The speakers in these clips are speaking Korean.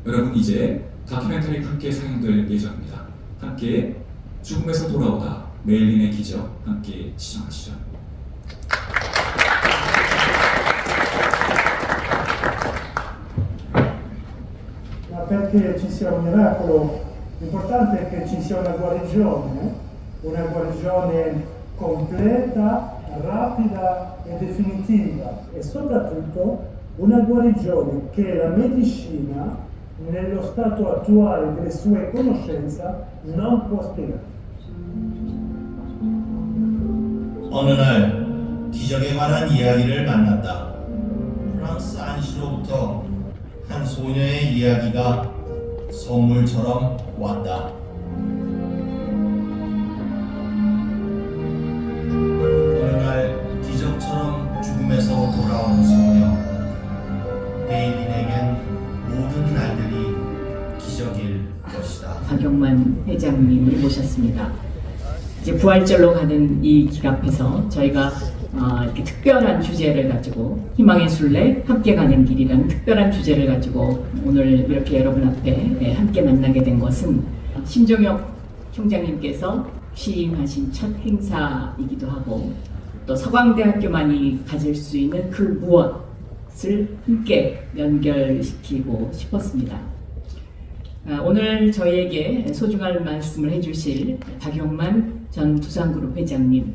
여러분 이제 다큐멘터리가 함께 상영될 예정입니다. 함께 죽음에서 돌아오다 메일린의 기적 함께 시청하시죠. Ma perché ci sia un miracolo, l'importante è che ci sia una guarigione completa, rapida e definitiva e soprattutto una guarigione che la medicina nello stato attuale delle sue conoscenze non può spiegare. 어느 날 기적에 관한 이야기를 만났다. 프랑스 안시로부터 한 소녀의 이야기가 선물처럼 왔다. 어느 날 기적처럼 죽음에서 돌아오는 소녀. 메일린에겐 모든 날들이 기적일 것이다. 박용만 회장님을 모셨습니다. 이제 부활절로 가는 이 길 앞에서 저희가 이렇게 특별한 주제를 가지고 희망의 순례 함께 가는 길이라는 특별한 주제를 가지고 오늘 이렇게 여러분 앞에 함께 만나게 된 것은 심종혁 총장님께서 취임하신 첫 행사이기도 하고 또 서강대학교만이 가질 수 있는 그 무엇을 함께 연결시키고 싶었습니다. 오늘 저희에게 소중한 말씀을 해주실 박용만 전 두산그룹 회장님,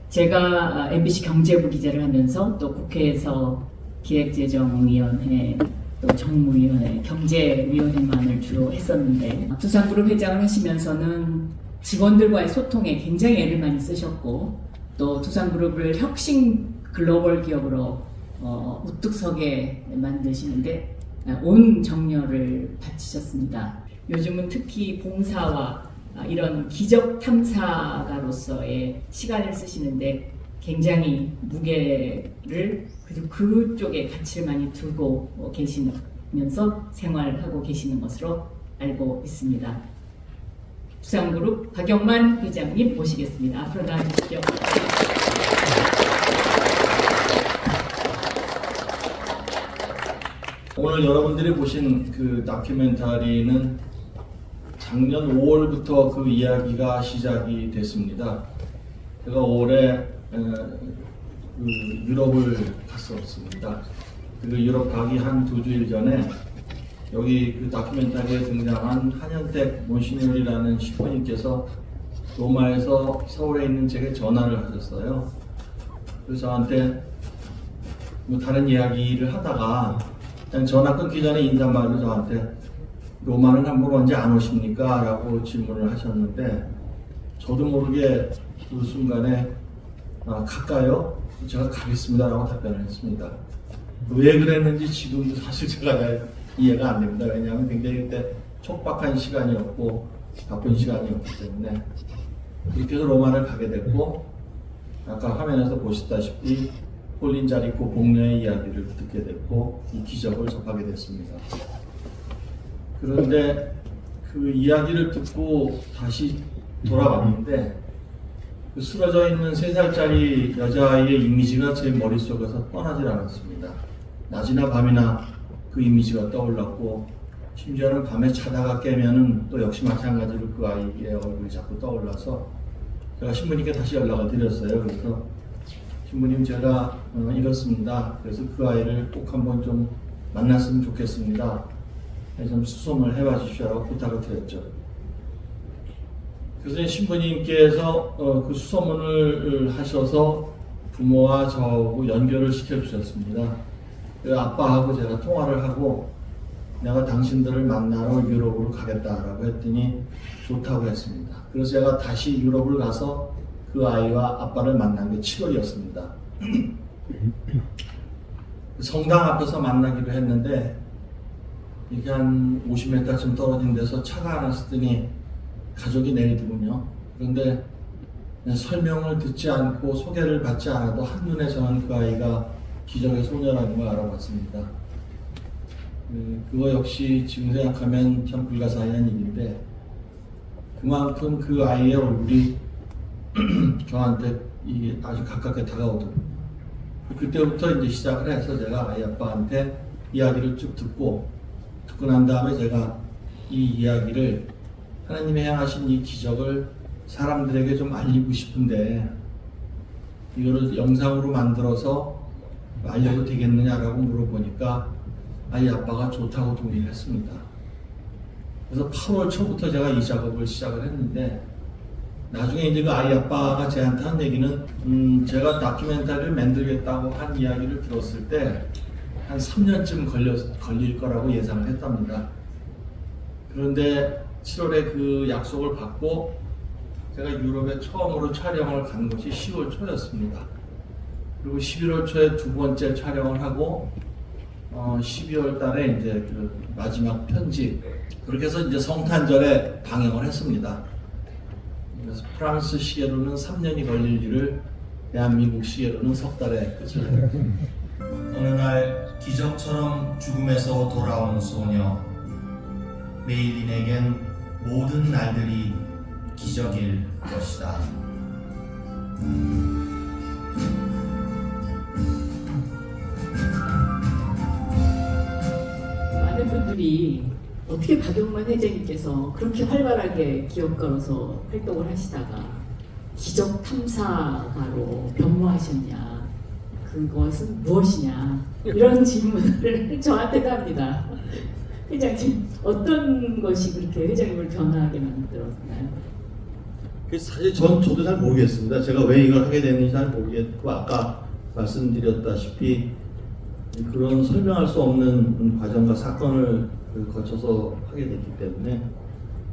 제가 MBC 경제부 기자를 하면서 또 국회에서 기획재정위원회 또 정무위원회, 경제위원회만을 주로 했었는데 두산그룹 회장을 하시면서는 직원들과의 소통에 굉장히 애를 많이 쓰셨고 또 두산그룹을 혁신 글로벌 기업으로 우뚝 서게 만드시는데 온 정열을 바치셨습니다. 요즘은 특히 봉사와 이런 기적 탐사가로서의 시간을 쓰시는데 굉장히 무게를 그쪽에 가치를 많이 두고 계시면서 생활하고 계시는 것으로 알고 있습니다. 두산그룹 박용만 회장님 모시겠습니다. 앞으로 나와주시죠. 오늘 여러분들이 보신 그 다큐멘터리는 작년 5월부터 그 이야기가 시작이 됐습니다. 제가 올해 유럽을 갔었습니다. 그 유럽 가기 한 2주일 전에 여기 그 다큐멘터리에 등장한 한현택 몬시뉴리라는 시포님께서 로마에서 서울에 있는 제게 전화를 하셨어요. 그래서 저한테 뭐 다른 이야기를 하다가 그냥 전화 끊기 전에 인사말로 저한테 로마는 한번 언제 안 오십니까? 라고 질문을 하셨는데 저도 모르게 그 순간에 갈까요? 제가 가겠습니다 라고 답변을 했습니다. 왜 그랬는지 지금도 사실 제가 잘 이해가 안 됩니다. 왜냐하면 굉장히 그때 촉박한 시간이었고 바쁜 시간이었기 때문에 그렇게 해서 로마를 가게 됐고 아까 화면에서 보셨다시피 홀린 자리코 복녀의 이야기를 듣게 됐고 이 기적을 접하게 됐습니다. 그런데 그 이야기를 듣고 다시 돌아왔는데 그 쓰러져 있는 3살짜리 여자아이의 이미지가 제 머릿속에서 떠나질 않았습니다. 낮이나 밤이나 그 이미지가 떠올랐고 심지어는 밤에 자다가 깨면은 또 역시 마찬가지로 그 아이의 얼굴이 자꾸 떠올라서 제가 신부님께 다시 연락을 드렸어요. 그래서 신부님 제가 이렇습니다. 그래서 그 아이를 꼭 한번 좀 만났으면 좋겠습니다. 좀 수소문을 해봐 주시라고 부탁을 드렸죠. 그래서 신부님께서 그 수소문을 하셔서 부모와 저하고 연결을 시켜주셨습니다. 아빠하고 제가 통화를 하고 내가 당신들을 만나러 유럽으로 가겠다라고 했더니 좋다고 했습니다. 그래서 제가 다시 유럽을 가서 그 아이와 아빠를 만난 게 7월이었습니다. 성당 앞에서 만나기로 했는데 이게 한 50m쯤 떨어진 데서 차가 하나 쓰더니 가족이 내리더군요. 그런데 설명을 듣지 않고 소개를 받지 않아도 한눈에 저는 그 아이가 기적의 소녀라는 걸 알아봤습니다. 그거 역시 지금 생각하면 참 불가사의한 일인데 그만큼 그 아이의 얼굴이 저한테 이게 아주 가깝게 다가오더군요. 그때부터 이제 시작을 해서 제가 아이 아빠한테 이야기를 쭉 듣고 듣고 난 다음에 제가 이 이야기를 하나님이 행하신 이 기적을 사람들에게 좀 알리고 싶은데 이거를 영상으로 만들어서 알려도 되겠느냐라고 물어보니까 아이 아빠가 좋다고 동의를 했습니다. 그래서 8월 초부터 제가 이 작업을 시작을 했는데 나중에 이제 그 아이 아빠가 저한테 한 얘기는 제가 다큐멘터리를 만들겠다고 한 이야기를 들었을 때 한 3년쯤 걸릴 거라고 예상을 했답니다. 그런데 7월에 그 약속을 받고 제가 유럽에 처음으로 촬영을 간 것이 10월 초였습니다. 그리고 11월 초에 두 번째 촬영을 하고 12월 달에 이제 그 마지막 편집 그렇게 해서 이제 성탄절에 방영을 했습니다. 그래서 프랑스 시계로는 3년이 걸릴 일을 대한민국 시계로는 석 달에 끝을 냈습니다. 어느 날 기적처럼 죽음에서 돌아온 소녀 메일린에겐 모든 날들이 기적일 것이다. 많은 분들이 어떻게 박용만 회장님께서 그렇게 활발하게 기업가로서 활동을 하시다가 기적 탐사가로 변모하셨냐, 그것은 무엇이냐, 이런 질문을 저한테도 합니다. 회장님, 어떤 것이 그렇게 회장님을 변화하게 만들었나요? 사실 저도 잘 모르겠습니다. 제가 왜 이걸 하게 됐는지 잘 모르겠고 아까 말씀드렸다시피 그런 설명할 수 없는 과정과 사건을 거쳐서 하게 됐기 때문에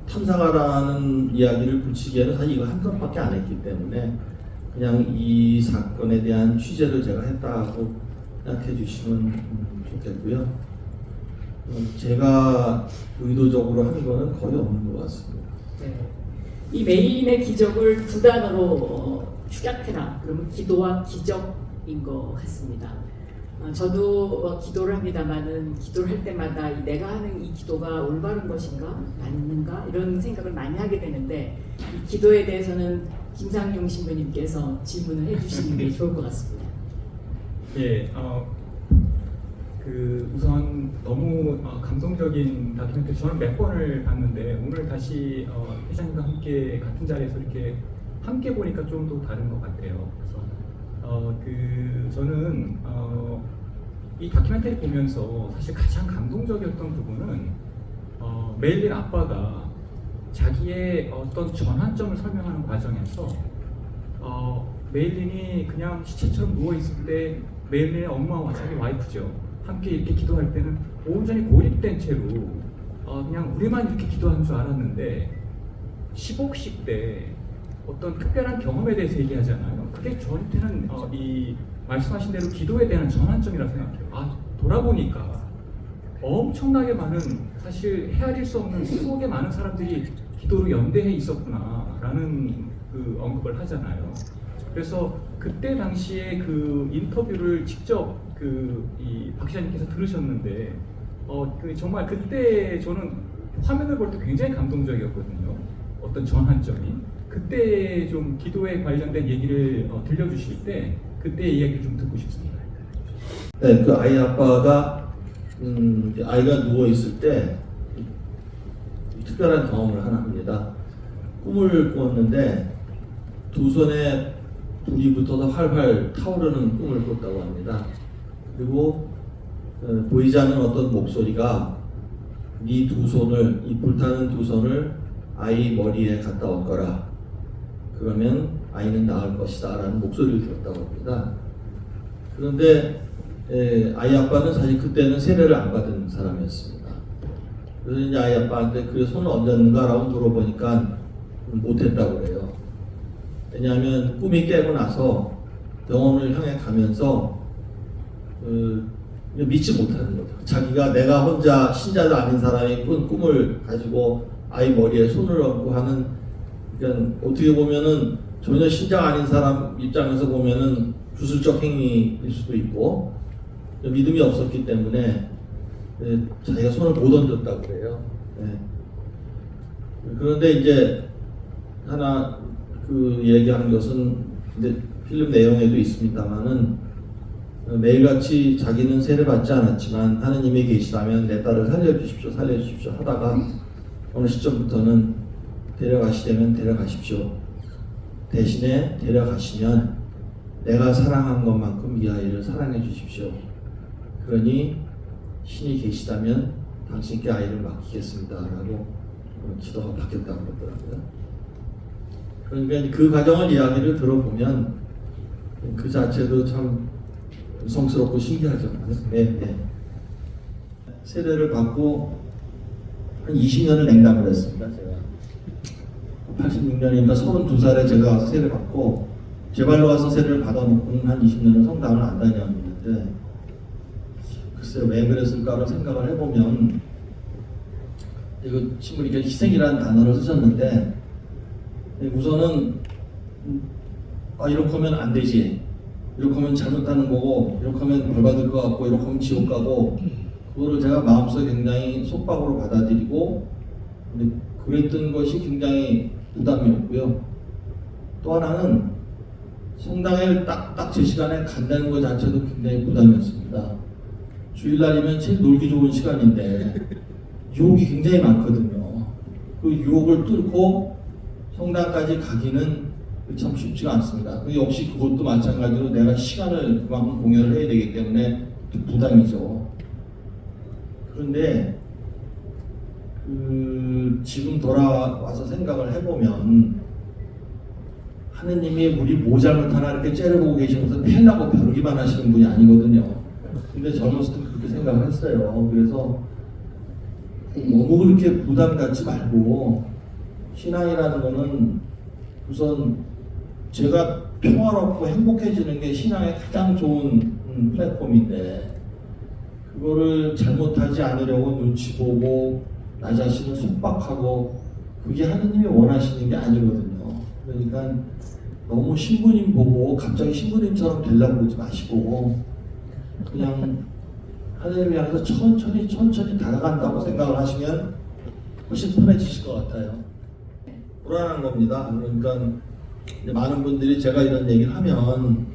탐사가라는 이야기를 붙이기에는 사실 이거 한 건밖에 안 했기 때문에 그냥 이 사건에 대한 취재를 제가 했다고 생각해 주시면 좋겠고요. 제가 의도적으로 한 거는 거의 없는 것 같습니다. 네. 이 메일린의 기적을 두 단어로 축약해라. 그러면 기도와 기적인 것 같습니다. 저도 기도를 합니다만은 기도를 할 때마다 내가 하는 이 기도가 올바른 것인가 맞는가 이런 생각을 많이 하게 되는데 이 기도에 대해서는 김상용 신부님께서 질문을 해주시는 게 좋을 것 같습니다. 예, 우선 너무 감동적인 다큐멘터리 저는 몇 번을 봤는데 오늘 다시 회장님과 함께 같은 자리에서 이렇게 함께 보니까 좀 더 다른 것 같아요. 그래서 저는 이 다큐멘터리 보면서 사실 가장 감동적이었던 부분은 메일린 아빠가 자기의 어떤 전환점을 설명하는 과정에서 메일린이 그냥 시체처럼 누워 있을 때 메일린의 엄마와 자기 와이프죠. 함께 이렇게 기도할 때는 온전히 고립된 채로 그냥 우리만 이렇게 기도하는 줄 알았는데 15식 때 어떤 특별한 경험에 대해서 얘기하잖아요. 그게 저한테는 이 말씀하신 대로 기도에 대한 전환점이라고 생각해요. 돌아보니까 엄청나게 많은 사실 헤아릴 수 없는 수억의 많은 사람들이 기도로 연대해 있었구나라는 그 언급을 하잖아요. 그래서 그때 당시에 그 인터뷰를 직접 이 박 시장님께서 들으셨는데 정말 그때 저는 화면을 볼 때 굉장히 감동적이었거든요. 어떤 전환점이 그때 좀 기도에 관련된 얘기를 들려주실 때 그때 이야기를 좀 듣고 싶습니다. 네, 그 아이 아빠가 아이가 누워 있을 때 특별한 경험을 하나 합니다. 꿈을 꾸었는데 두 손에 불이 붙어서 활활 타오르는 꿈을 꿨다고 합니다. 그리고 보이지 않는 어떤 목소리가 이 두 손을, 이 불타는 두 손을 아이 머리에 갖다 얹거라. 그러면 아이는 나을 것이다 라는 목소리를 들었다고 합니다. 그런데 아이 아빠는 사실 그때는 세례를 안 받은 사람이었습니다. 그래서 이제 아이 아빠한테 그 손을 얹었는가 라고 물어보니까 못했다고 그래요. 왜냐하면 꿈이 깨고 나서 병원을 향해 가면서 믿지 못하는 거죠. 자기가 내가 혼자 신자도 아닌 사람이 꾼 꿈을 가지고 아이 머리에 손을 얹고 하는, 그러니까 어떻게 보면은 전혀 신자가 아닌 사람 입장에서 보면은 주술적 행위일 수도 있고 믿음이 없었기 때문에 자기가 손을 못 얹었다고 그래요. 네. 그런데 이제 하나 그 얘기한 것은 이제 필름 내용에도 있습니다만은 매일같이 자기는 세례받지 않았지만 하느님이 계시다면 내 딸을 살려주십시오, 살려주십시오 하다가 어느 시점부터는 데려가시려면 데려가십시오. 대신에 데려가시면 내가 사랑한 것만큼 이 아이를 사랑해 주십시오. 그러니 신이 계시다면 당신께 아이를 맡기겠습니다 라고 기도가 바뀌었다고 그러더라고요. 그러니까 그 과정을 이야기를 들어보면 그 자체도 참 성스럽고 신기하죠. 네. 세례를 받고 한 20년을 냉담을 했습니다. 제가 86년이니까 32살에 제가 가서 세례를 받고 제 발로 가서 세례를 받아놓고는 한 20년을 성당을 안 다녔는데 글쎄요 왜 그랬을까를 생각을 해보면 이거 신부님께 희생이라는 단어를 쓰셨는데 우선은 이렇게 하면 안 되지, 이렇게 하면 잘못하는 거고, 이렇게 하면 벌 받을 것 같고, 이렇게 하면 지옥 가고, 그거를 제가 마음속에 굉장히 속박으로 받아들이고 그랬던 것이 굉장히 부담이었고요. 또 하나는 성당에 딱 제 시간에 간다는 것 자체도 굉장히 부담이었습니다. 주일날이면 제일 놀기 좋은 시간인데 유혹이 굉장히 많거든요. 그 유혹을 뚫고 성당까지 가기는 참 쉽지가 않습니다. 역시 그것도 마찬가지로 내가 시간을 그만큼 공연을 해야 되기 때문에 부담이죠. 그런데 지금 돌아와서 생각을 해보면 하느님이 우리 뭐 잘못하나 이렇게 째려보고 계시면서 펴려고 벼르기만 하시는 분이 아니거든요. 근데 젊었을 때 그렇게 생각을 했어요. 그래서 너무 그렇게 부담 갖지 말고 신앙이라는 거는 우선 제가 평화롭고 행복해지는 게 신앙의 가장 좋은 플랫폼인데 그거를 잘못하지 않으려고 눈치 보고 나 자신을 속박하고 그게 하느님이 원하시는 게 아니거든요. 그러니까 너무 신부님 보고 갑자기 신부님처럼 되려고 그러지 마시고 그냥 하느님이 향해서 천천히 다가간다고 생각을 하시면 훨씬 편해지실 것 같아요. 불안한 겁니다. 그러니까 많은 분들이 제가 이런 얘기를 하면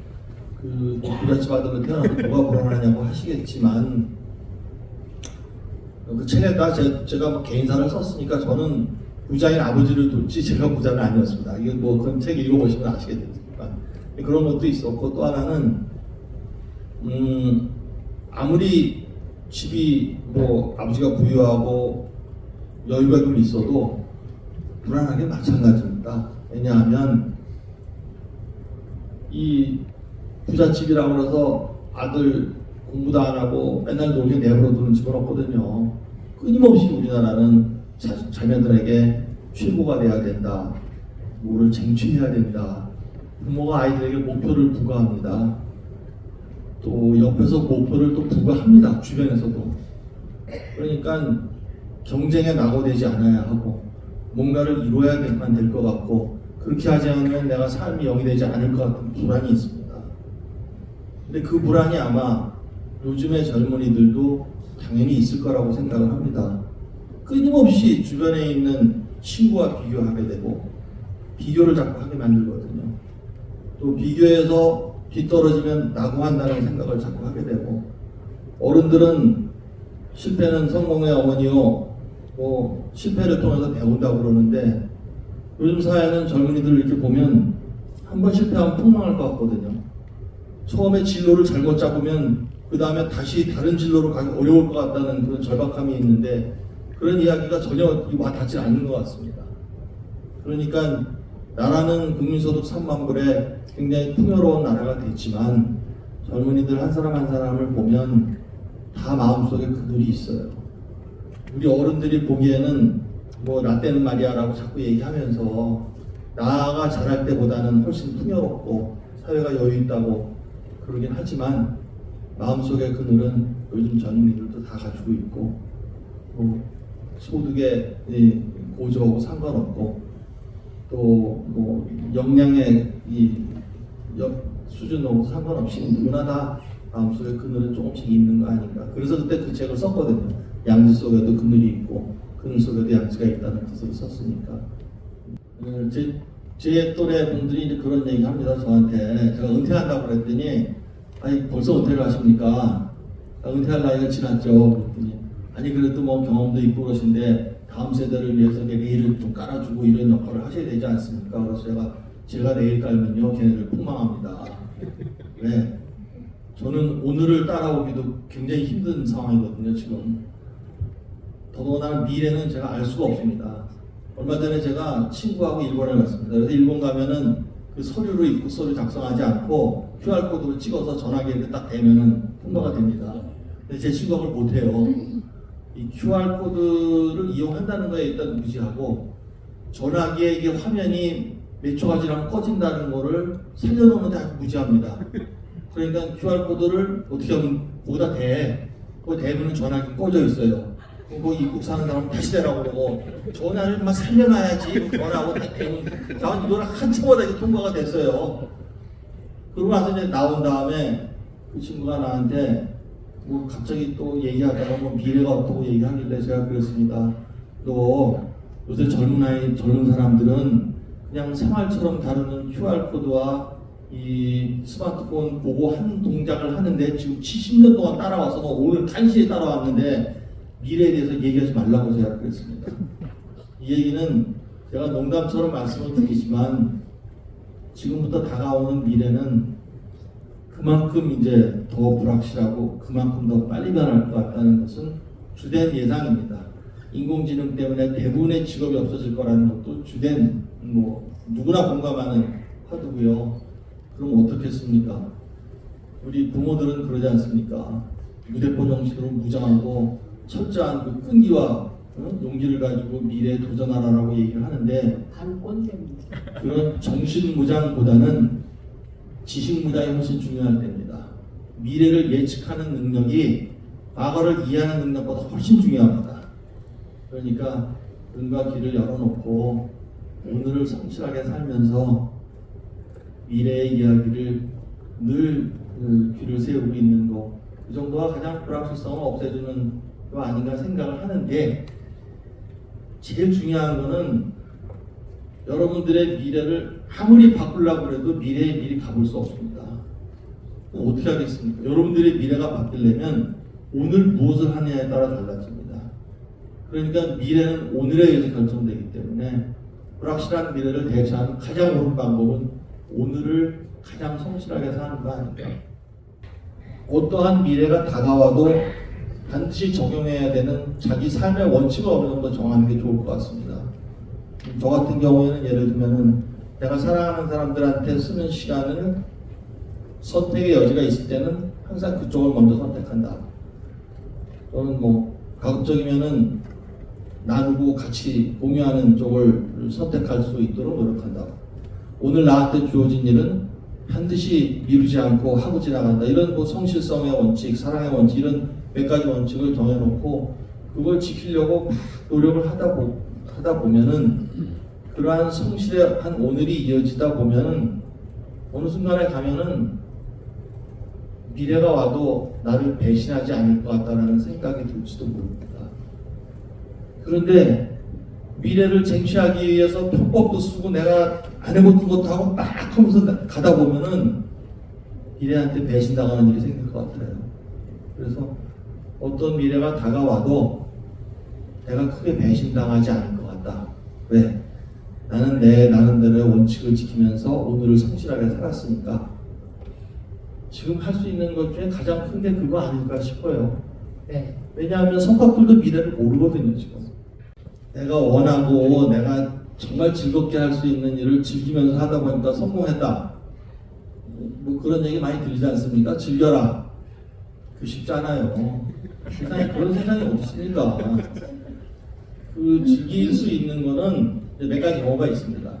부잣집 받으면 태어나서 뭐가 불안하냐고 하시겠지만 그 책에다 제가 뭐 개인사를 썼으니까 저는 부자인 아버지를 뒀지 제가 부자는 아니었습니다. 이건 뭐 그런 책 읽어보시면 아시겠지만 그런 것도 있었고 또 하나는 아무리 집이 뭐 아버지가 부유하고 여유가 좀 있어도 불안한 게 마찬가지입니다. 왜냐하면 이 부잣집이라고 해서 아들 공부도 안 하고 맨날 놀게 내버려 두는 집은 없거든요. 끊임없이 우리나라는 자녀들에게 최고가 돼야 된다. 뭐를 쟁취해야 된다. 부모가 아이들에게 목표를 부과합니다. 또 옆에서 목표를 또 부과합니다. 주변에서도. 그러니까 경쟁에 낙오되지 않아야 하고 뭔가를 이루어야만 될 것 같고 그렇게 하지 않으면 내가 삶이 영이 되지 않을 것 같은 불안이 있습니다. 근데 그 불안이 아마 요즘의 젊은이들도 당연히 있을 거라고 생각을 합니다. 끊임없이 주변에 있는 친구와 비교하게 되고 비교를 자꾸 하게 만들거든요. 또 비교해서 뒤떨어지면 낙오한다는 생각을 자꾸 하게 되고 어른들은 실패는 성공의 어머니요 뭐 실패를 통해서 배운다고 그러는데 요즘 사회는 젊은이들 이렇게 보면 한 번 실패하면 폭망할 것 같거든요. 처음에 진로를 잘못 잡으면 그 다음에 다시 다른 진로로 가기 어려울 것 같다는 그런 절박함이 있는데 그런 이야기가 전혀 와닿지 않는 것 같습니다. 그러니까 나라는 국민소득 3만 불에 굉장히 풍요로운 나라가 됐지만 젊은이들 한 사람 한 사람을 보면 다 마음속에 그늘이 있어요. 우리 어른들이 보기에는 뭐 나 때는 말이야 라고 자꾸 얘기하면서 나가 자랄 때보다는 훨씬 풍요롭고 사회가 여유 있다고 그러긴 하지만 마음속에 그늘은 요즘 젊은이들도 다 가지고 있고 뭐 소득의 고저하고 상관없고 또 뭐 역량의 수준하고 상관없이 누구나 다 마음속에 그늘은 조금씩 있는 거 아닌가. 그래서 그때 그 책을 썼거든요. 양지 속에도 그늘이 있고 그늘 속에도 양지가 있다는 뜻으로 썼으니까. 제 또래 분들이 이제 그런 얘기 합니다. 저한테. 제가 은퇴한다고 그랬더니 아니 벌써 은퇴를 하십니까? 은퇴할 나이가 지났죠. 그랬더니 아니 그래도 뭐 경험도 있고 그러신데 다음 세대를 위해서 레일을 좀 깔아주고 이런 역할을 하셔야 되지 않습니까? 그래서 제가 레일 깔면요 걔네들 폭망합니다. 왜? 저는 오늘을 따라오기도 굉장히 힘든 상황이거든요 지금. 더더군다나 미래는 제가 알 수가 없습니다. 얼마 전에 제가 친구하고 일본에 갔습니다. 그래서 일본 가면은 그 서류로 입국 서류 작성하지 않고 QR코드로 찍어서 전화기에 이렇게 딱 대면은 통과가 됩니다. 근데 제 친구가 그걸 못해요. 이 QR코드를 이용한다는 거에 일단 무시하고 전화기에 이게 화면이 몇 초가 지나면 꺼진다는 거를 살려놓는데 아주 무지합니다. 그러니까 QR코드를 어떻게 하면 거기다 거기 대면 전화기 꺼져 있어요. 그리고 입국 사는 사람은 다시 대라고 그러고 전화를 막 살려놔야지 전화하고 다 대면 나 이거를 한참마다 이게 통과가 됐어요. 그러고 나서 이제 나온 다음에 그 친구가 나한테 뭐 갑자기 또 얘기하다가 뭐 미래가 어떻고 얘기하길래 제가 그랬습니다. 너 요새 젊은 사람들은 그냥 생활처럼 다루는 QR코드와 이 스마트폰 보고 한 동작을 하는데 지금 70년 동안 따라와서 오늘 간신히 따라왔는데 미래에 대해서 얘기하지 말라고 제가 그랬습니다. 이 얘기는 제가 농담처럼 말씀을 드리지만 지금부터 다가오는 미래는 그만큼 이제 더 불확실하고 그만큼 더 빨리 변할 것 같다는 것은 주된 예상입니다. 인공지능 때문에 대부분의 직업이 없어질 거라는 것도 주된 뭐 누구나 공감하는 화두고요. 그럼 어떻겠습니까? 우리 부모들은 그러지 않습니까? 무대포 정신으로 무장하고 철저한 그 끈기와 용기를 가지고 미래에 도전하라라고 얘기를 하는데 바로 꼰대입니다. 그런 정신무장보다는 지식무장이 훨씬 중요할 때입니다. 미래를 예측하는 능력이 과거를 이해하는 능력보다 훨씬 중요합니다. 그러니까 눈과 귀를 열어놓고 오늘을 성실하게 살면서 미래의 이야기를 늘 귀를 세우고 있는 거, 그 정도가 가장 불확실성을 없애주는 거 아닌가 생각을 하는데 제일 중요한 거는 여러분들의 미래를 아무리 바꾸려고 해도 미래에 미리 가볼 수 없습니다. 어떻게 하겠습니까? 여러분들의 미래가 바뀌려면 오늘 무엇을 하느냐에 따라 달라집니다. 그러니까 미래는 오늘에 의해서 결정되기 때문에 불확실한 미래를 대처하는 가장 옳은 방법은 오늘을 가장 성실하게 사는 거 아닙니까? 어떠한 미래가 다가와도 반드시 적용해야 되는 자기 삶의 원칙을 어느 정도 정하는 게 좋을 것 같습니다. 저 같은 경우에는 예를 들면은 내가 사랑하는 사람들한테 쓰는 시간을 선택의 여지가 있을 때는 항상 그쪽을 먼저 선택한다. 또는 뭐 가급적이면은 나누고 같이 공유하는 쪽을 선택할 수 있도록 노력한다. 오늘 나한테 주어진 일은 반드시 미루지 않고 하고 지나간다. 이런 뭐 성실성의 원칙, 사랑의 원칙 이런 몇 가지 원칙을 정해놓고 그걸 지키려고 노력을 하다 보면은 그러한 성실한 오늘이 이어지다 보면은 어느 순간에 가면은 미래가 와도 나를 배신하지 않을 것 같다는 생각이 들지도 모릅니다. 그런데 미래를 쟁취하기 위해서 편법도 쓰고 내가 안 해보는 것도 하고 막 하면서 가다 보면은 미래한테 배신당하는 일이 생길 것 같아요. 그래서 어떤 미래가 다가와도 내가 크게 배신당하지 않을 것 같다. 왜? 나는 내 나름대로의 원칙을 지키면서 오늘을 성실하게 살았으니까 지금 할 수 있는 것 중에 가장 큰 게 그거 아닐까 싶어요. 네. 왜냐하면 성격들도 미래를 모르거든요. 지금 내가 원하고 내가 정말 즐겁게 할 수 있는 일을 즐기면서 하다 보니까 성공했다. 뭐 그런 얘기 많이 들리지 않습니까? 즐겨라. 그 쉽지 않아요. 세상에 그런 세상이 어디 있습니까? 그 즐길 수 있는 거는 몇 가지 경우가 있습니다.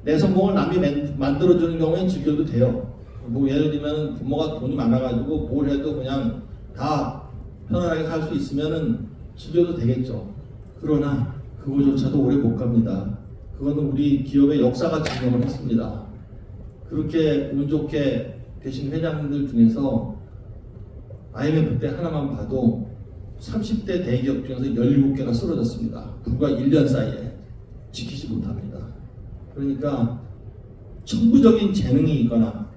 내 성공을 남이 만들어주는 경우엔 즐겨도 돼요. 뭐 예를 들면 부모가 돈이 많아가지고 뭘 해도 그냥 다 편안하게 살 수 있으면은 즐겨도 되겠죠. 그러나 그거조차도 오래 못 갑니다. 그거는 우리 기업의 역사가 증명을 했습니다. 그렇게 운 좋게 되신 회장님들 중에서 IMF 때 하나만 봐도 30대 대기업 중에서 17개가 쓰러졌습니다. 불과 1년 사이에 지키지 못합니다. 그러니까 천부적인 재능이 있거나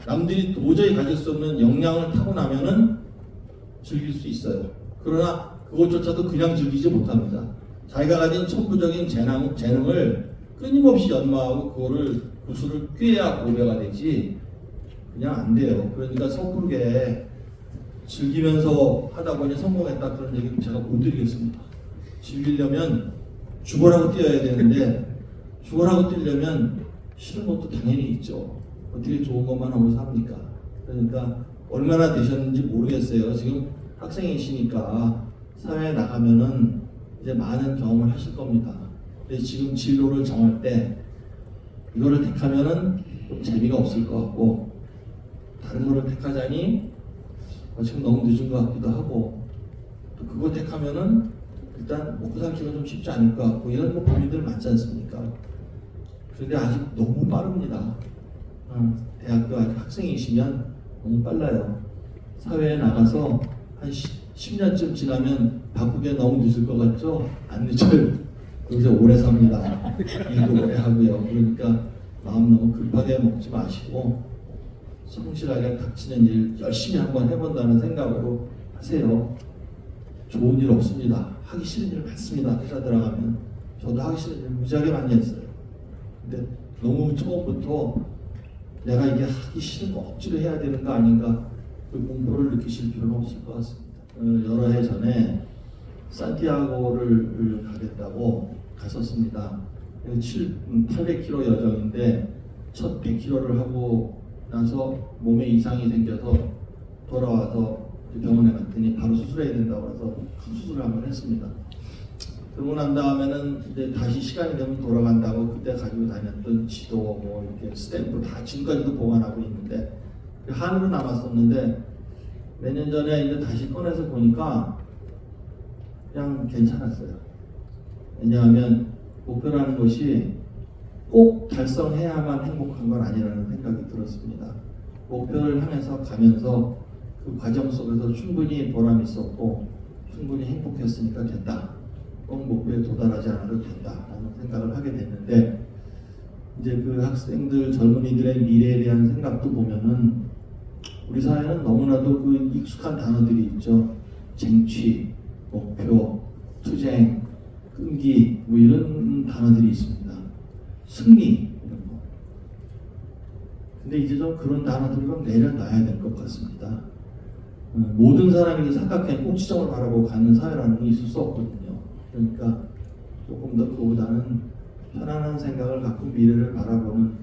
남들이 도저히 가질 수 없는 역량을 타고나면은 즐길 수 있어요. 그러나 그것조차도 그냥 즐기지 못합니다. 자기가 가진 천부적인 재능을 끊임없이 연마하고 그거를 구슬을 꿰야 고배가 되지 그냥 안 돼요. 그러니까 섣부르게 즐기면서 하다 보니 성공했다 그런 얘기 제가 못 드리겠습니다. 즐기려면 죽어라고 뛰어야 되는데 죽어라고 뛰려면 싫은 것도 당연히 있죠. 어떻게 좋은 것만 하고 삽니까? 그러니까 얼마나 되셨는지 모르겠어요. 지금 학생이시니까 사회에 나가면은 이제 많은 경험을 하실 겁니다. 근데 지금 진로를 정할 때 이거를 택하면은 좀 재미가 없을 것 같고 다른 거를 택하자니 지금 너무 늦은 것 같기도 하고 또 그거 택하면은 일단 먹고 살기가 좀 쉽지 않을 것 같고 이런 뭐 고민들 많지 않습니까? 그런데 아직 너무 빠릅니다. 대학교 아직 학생이시면 너무 빨라요. 사회에 나가서 한 10년쯤 지나면 바꾸기가 너무 늦을 것 같죠? 안 늦어요. 요새 오래 삽니다. 일도 오래 하고요. 그러니까 마음 너무 급하게 먹지 마시고 성실하게 닥치는 일 열심히 한번 해본다는 생각으로 하세요. 좋은 일 없습니다. 하기 싫은 일 많습니다. 회사 들어가면 저도 하기 싫은 일 무지하게 많이 했어요. 근데 너무 처음부터 내가 이게 하기 싫은 거 억지로 해야 되는 거 아닌가 그 공포를 느끼실 필요는 없을 것 같습니다. 여러 해 전에 산티아고를 가겠다고 갔었습니다. 800km 여정인데 첫 100km를 하고 나서 몸에 이상이 생겨서 돌아와서 병원에 갔더니 바로 수술해야 된다고 해서 큰 수술을 한번 했습니다. 그러고 난 다음에는 이제 다시 시간이 되면 돌아간다고 그때 가지고 다녔던 지도 뭐 이렇게 스탬프 다 지금까지도 보관하고 있는데 한으로 남았었는데 몇 년 전에 이제 다시 꺼내서 보니까 그냥 괜찮았어요. 왜냐하면 목표라는 것이 꼭 달성해야만 행복한 건 아니라는 생각이 들었습니다. 목표를 향해서 가면서 그 과정 속에서 충분히 보람 있었고 충분히 행복했으니까 됐다. 꼭 목표에 도달하지 않아도 된다라는 생각을 하게 됐는데 이제 그 학생들 젊은이들의 미래에 대한 생각도 보면은 우리 사회는 너무나도 그 익숙한 단어들이 있죠. 쟁취, 목표, 투쟁, 끈기 뭐 이런 단어들이 있습니다. 승리 이런 거. 근데 이제 좀 그런 단어들을 좀 내려놔야 될 것 같습니다. 모든 사람이 삼각형의 꼭지점을 바라보고 가는 사회라는 게 있을 수 없거든요. 그러니까 조금 더 그보다는 편안한 생각을 갖고 미래를 바라보는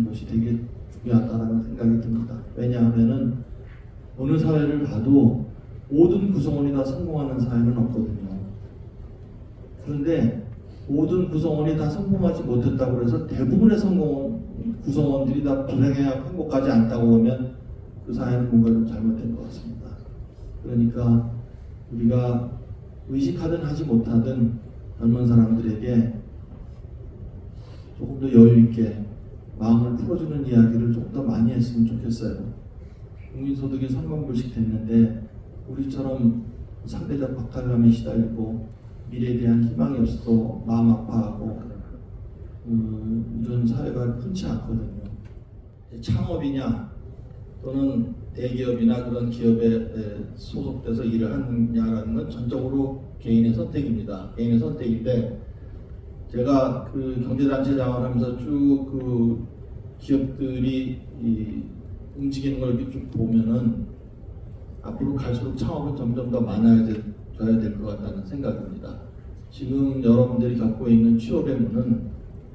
것이 되게 중요하다는 생각이 듭니다. 왜냐하면은 어느 사회를 봐도 모든 구성원이 다 성공하는 사회는 없거든요. 그런데 모든 구성원이 다 성공하지 못했다고 해서 대부분의 구성원들이 다 불행하고 행복하지 않다고 하면 그 사회는 뭔가 좀 잘못된 것 같습니다. 그러니까 우리가 의식하든 하지 못하든 젊은 사람들에게 조금 더 여유 있게 마음을 풀어주는 이야기를 조금 더 많이 했으면 좋겠어요. 국민소득이 선거불식 됐는데 우리처럼 상대적 박탈감에 시달리고 미래에 대한 희망이 없어서 마음 아파하고 이런 사회가 흔치 않거든요. 창업이냐 또는 대기업이나 그런 기업에 소속돼서 일을 하느냐라는 건 전적으로 개인의 선택입니다. 개인의 선택인데 제가 그 경제단체 장을 하면서 쭉 그 기업들이 움직이는 걸 이렇게 쭉 보면은 앞으로 갈수록 창업은 점점 더 많아져야 될 것 같다는 생각입니다. 지금 여러분들이 겪고 있는 취업의 문은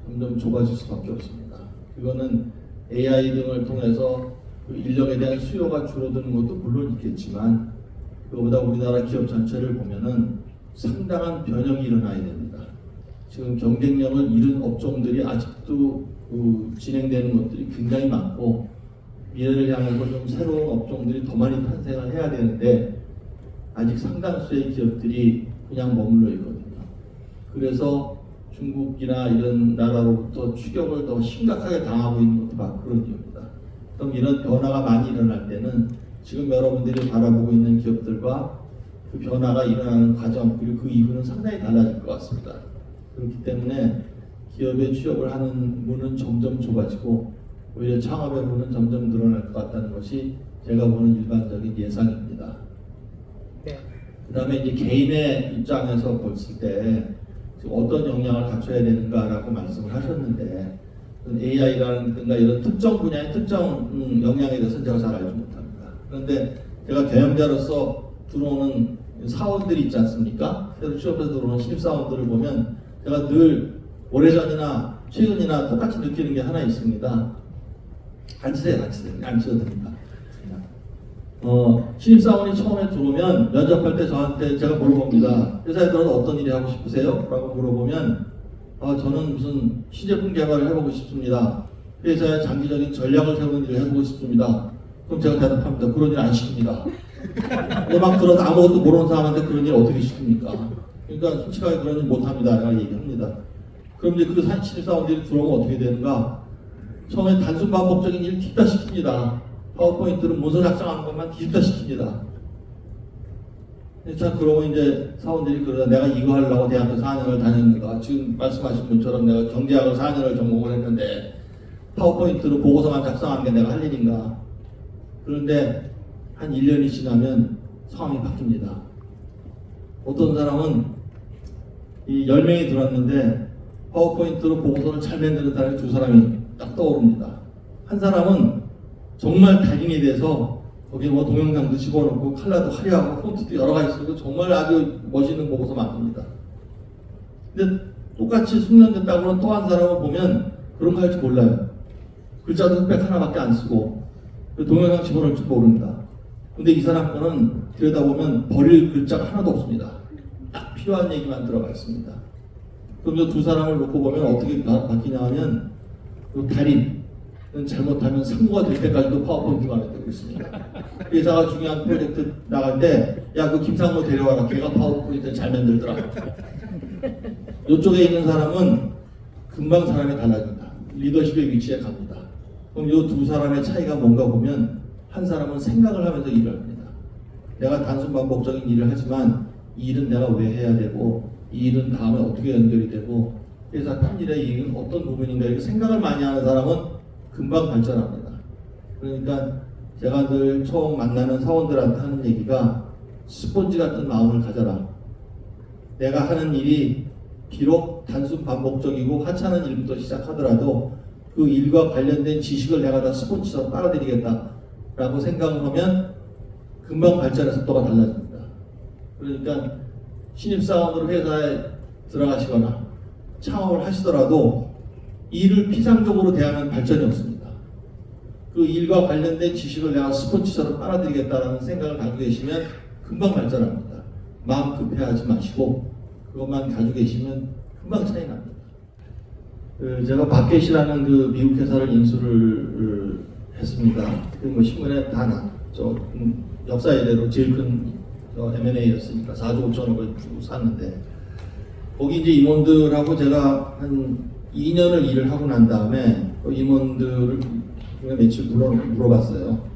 점점 좁아질 수밖에 없습니다. 그거는 AI 등을 통해서 그 인력에 대한 수요가 줄어드는 것도 물론 있겠지만 그보다 우리나라 기업 전체를 보면은 상당한 변형이 일어나야 됩니다. 지금 경쟁력을 잃은 업종들이 아직도 진행되는 것들이 굉장히 많고 미래를 향해서 좀 새로운 업종들이 더 많이 탄생을 해야 되는데 아직 상당수의 기업들이 그냥 머물러 있거든요. 그래서 중국이나 이런 나라로부터 추격을 더 심각하게 당하고 있는 것도 바로 그런 이유입니다. 그럼 이런 변화가 많이 일어날 때는 지금 여러분들이 바라보고 있는 기업들과 그 변화가 일어나는 과정 그리고 그 이후는 상당히 달라질 것 같습니다. 그렇기 때문에 기업에 취업을 하는 문은 점점 좁아지고 오히려 창업의 문은 점점 늘어날 것 같다는 것이 제가 보는 일반적인 예상입니다. 그 다음에 이제 개인의 입장에서 봤을 때 어떤 역량을 갖춰야 되는가라고 말씀을 하셨는데 AI라든가 이런 특정 분야의 특정 역량에 대해서는 제가 잘 알지 못합니다. 그런데 제가 경영자로서 들어오는 사원들이 있지 않습니까? 새로 취업해서 들어오는 신입사원들을 보면 제가 늘 오래전이나 최근이나 똑같이 느끼는 게 하나 있습니다. 앉으세요. 앉으셔도 됩니다. 신입사원이 처음에 들어오면 면접할 때 저한테 제가 물어봅니다. 회사에 들어서 어떤 일을 하고 싶으세요? 라고 물어보면 저는 무슨 신제품 개발을 해보고 싶습니다. 회사의 장기적인 전략을 세우는 일을 해보고 싶습니다. 그럼 제가 대답합니다. 그런 일 안 시킵니다. 근데 막 들어서 아무것도 모르는 사람한테 그런 일 어떻게 시킵니까? 그러니까 솔직하게 그런 일 못합니다. 라고 얘기합니다. 그럼 이제 그 신입사원들이 들어오면 어떻게 되는가? 처음에 단순 반복적인 일을 뒤집다 시킵니다. 파워포인트는 문서 작성하는 것만 뒤집다 시킵니다. 자, 그러면 이제 사원들이 그러다 내가 이거 하려고 대학교 4년을 다녔는가? 지금 말씀하신 분처럼 내가 경제학을 4년을 전공을 했는데 파워포인트로 보고서만 작성하는 게 내가 할 일인가? 그런데 한 1년이 지나면 상황이 바뀝니다. 어떤 사람은 이 10명이 들어왔는데 파워포인트로 보고서를 잘 만드는 사람이 2사람이 딱 떠오릅니다. 한 사람은 정말 달인이 돼서 거기 뭐 동영상도 집어넣고 칼라도 화려하고 폰트도 여러 가지 쓰고 정말 아주 멋있는 보고서 만듭니다. 근데 똑같이 숙련됐다고 하는 또 한 사람을 보면 그런 거 할 줄 몰라요. 글자도 흑백 하나밖에 안 쓰고 동영상 집어넣을 줄 모릅니다. 근데 이 사람 거는 들여다보면 버릴 글자가 하나도 없습니다. 딱 필요한 얘기만 들어가 있습니다. 그럼 이 2사람을 놓고 보면 어떻게 바뀌냐 하면 달인 잘못하면 상무가 될 때까지도 파워포인트가 안 되고 있습니다. 회사가 중요한 프로젝트 나갈 때 야 그 김상무 데려와라. 걔가 파워포인트 잘 만들더라. 이쪽에 있는 사람은 금방 사람이 달라진다. 리더십의 위치에 갑니다. 그럼 이 2사람의 차이가 뭔가 보면 한 사람은 생각을 하면서 일을 합니다. 내가 단순 반복적인 일을 하지만 이 일은 내가 왜 해야 되고 이 일은 다음에 어떻게 연결이 되고 회사 큰 일의 이익은 어떤 부분인가 이렇게 생각을 많이 하는 사람은 금방 발전합니다. 그러니까 제가 늘 처음 만나는 사원들한테 하는 얘기가 스폰지 같은 마음을 가져라. 내가 하는 일이 비록 단순 반복적이고 하찮은 일부터 시작하더라도 그 일과 관련된 지식을 내가 다 스폰지처럼 빨아들이겠다라고 생각을 하면 금방 발전의 속도가 달라집니다. 그러니까 신입사원으로 회사에 들어가시거나 창업을 하시더라도 일을 피상적으로 대하면 발전이 없습니다. 그 일과 관련된 지식을 내가 스폰지처럼 빨아들이겠다는 생각을 가지고 계시면 금방 발전합니다. 마음 급해하지 마시고 그것만 가지고 계시면 금방 차이 납니다. 제가 마켓이라는 그 미국 회사를 인수를 했습니다. 뭐 신문에 다 났죠. 역사 이래로 제일 큰 M&A였으니까 4조 5천억을 주고 샀는데 거기 이제 임원들하고 제가 한 2년을 일을 하고 난 다음에 그 임원들을 며칠 물어봤어요.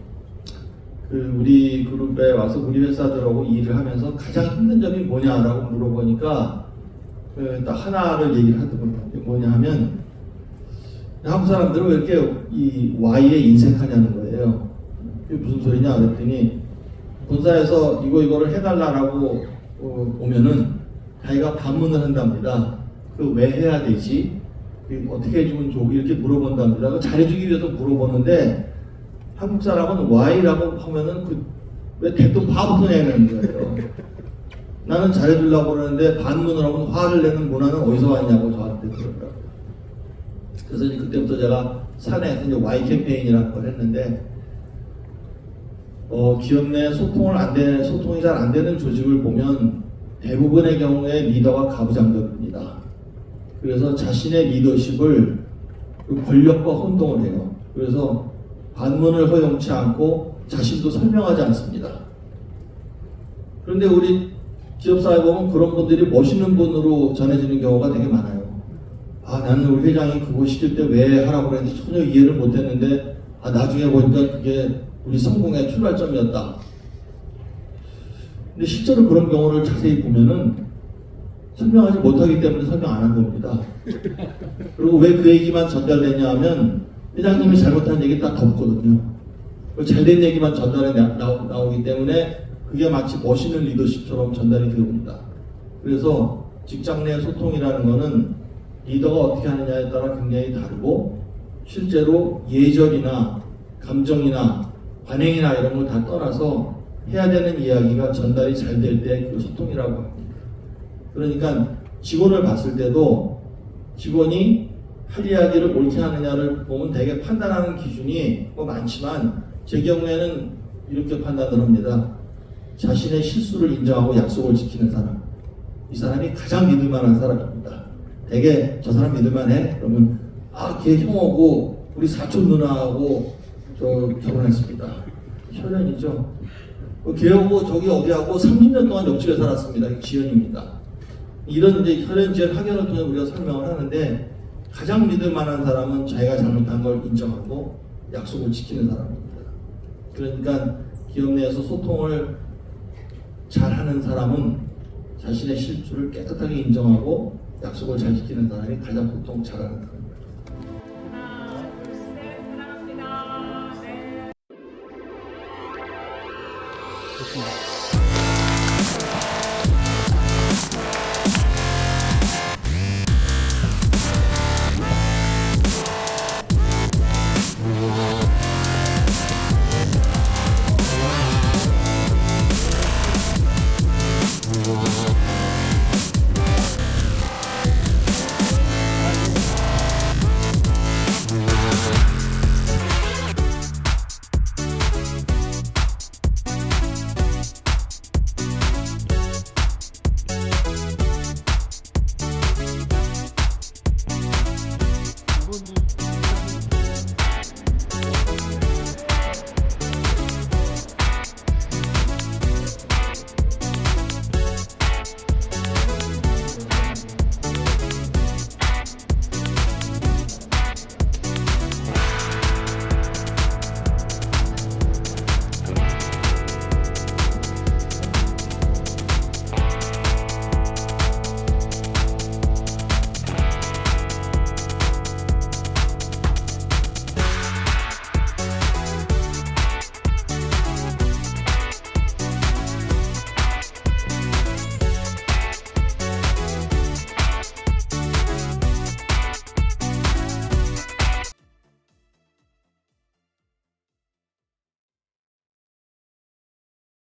우리 그룹에 와서 우리 회사들하고 일을 하면서 가장 힘든 점이 뭐냐라고 물어보니까 딱 하나를 얘기를 하더군요. 뭐냐 하면 한국 사람들은 왜 이렇게 이 Y에 인색하냐는 거예요. 그게 무슨 소리냐 그랬더니 본사에서 이거를 해달라고 오면은 자기가 반문을 한답니다. 왜 해야 되지? 어떻게 해주면 좋고 이렇게 물어본답니다. 잘해주기 위해서 물어보는데 한국 사람은 Y라고 하면은 왜 대뜸 화부터 내는 거예요. 나는 잘해주려고 그러는데 반문을 하면 화를 내는 문화는 어디서 왔냐고 저한테 그러더라고요. 그래서 이제 그때부터 제가 사내에서 이제 Y 캠페인이라는 걸 했는데 기업 내 소통이 잘 안 되는 조직을 보면 대부분의 경우에 리더가 가부장적입니다. 그래서 자신의 리더십을 권력과 혼동을 해요. 그래서 반문을 허용치 않고 자신도 설명하지 않습니다. 그런데 우리 기업사회 보면 그런 분들이 멋있는 분으로 전해지는 경우가 되게 많아요. 나는 우리 회장이 그거 시킬 때 왜 하라고 그랬는데 전혀 이해를 못했는데 나중에 보니까 그게 우리 성공의 출발점이었다. 근데 실제로 그런 경우를 자세히 보면은 설명하지 못하기 때문에 설명 안 한 겁니다. 그리고 왜 그 얘기만 전달되냐 하면 회장님이 잘못한 얘기 딱 덮거든요. 잘된 얘기만 전달해 나오기 때문에 그게 마치 멋있는 리더십처럼 전달이 되옵니다. 그래서 직장 내 소통이라는 거는 리더가 어떻게 하느냐에 따라 굉장히 다르고, 실제로 예절이나 감정이나 관행이나 이런 걸 다 떠나서 해야 되는 이야기가 전달이 잘 될 때 그 소통이라고 합니다. 그러니까 직원을 봤을 때도 직원이 할 이야기를 옳게 하느냐를 보면 되게 판단하는 기준이 뭐 많지만, 제 경우에는 이렇게 판단을 합니다. 자신의 실수를 인정하고 약속을 지키는 사람, 이 사람이 가장 믿을 만한 사람입니다. 되게 저 사람 믿을만해? 그러면 걔 형하고 우리 사촌 누나하고 저 결혼했습니다. 혈연이죠. 걔하고 저기 어디하고 30년 동안 옆집에 살았습니다. 지연입니다. 이런 이제 혈연 지연 확연을 통해 우리가 설명을 하는데, 가장 믿을 만한 사람은 자기가 잘못한 걸 인정하고 약속을 지키는 사람입니다. 그러니까 기업 내에서 소통을 잘하는 사람은 자신의 실수를 깨끗하게 인정하고 약속을 잘 지키는 사람이 가장 보통 잘하는 사람입니다. 하나, 둘, 셋, 사랑합니다. 네. 좋습니다.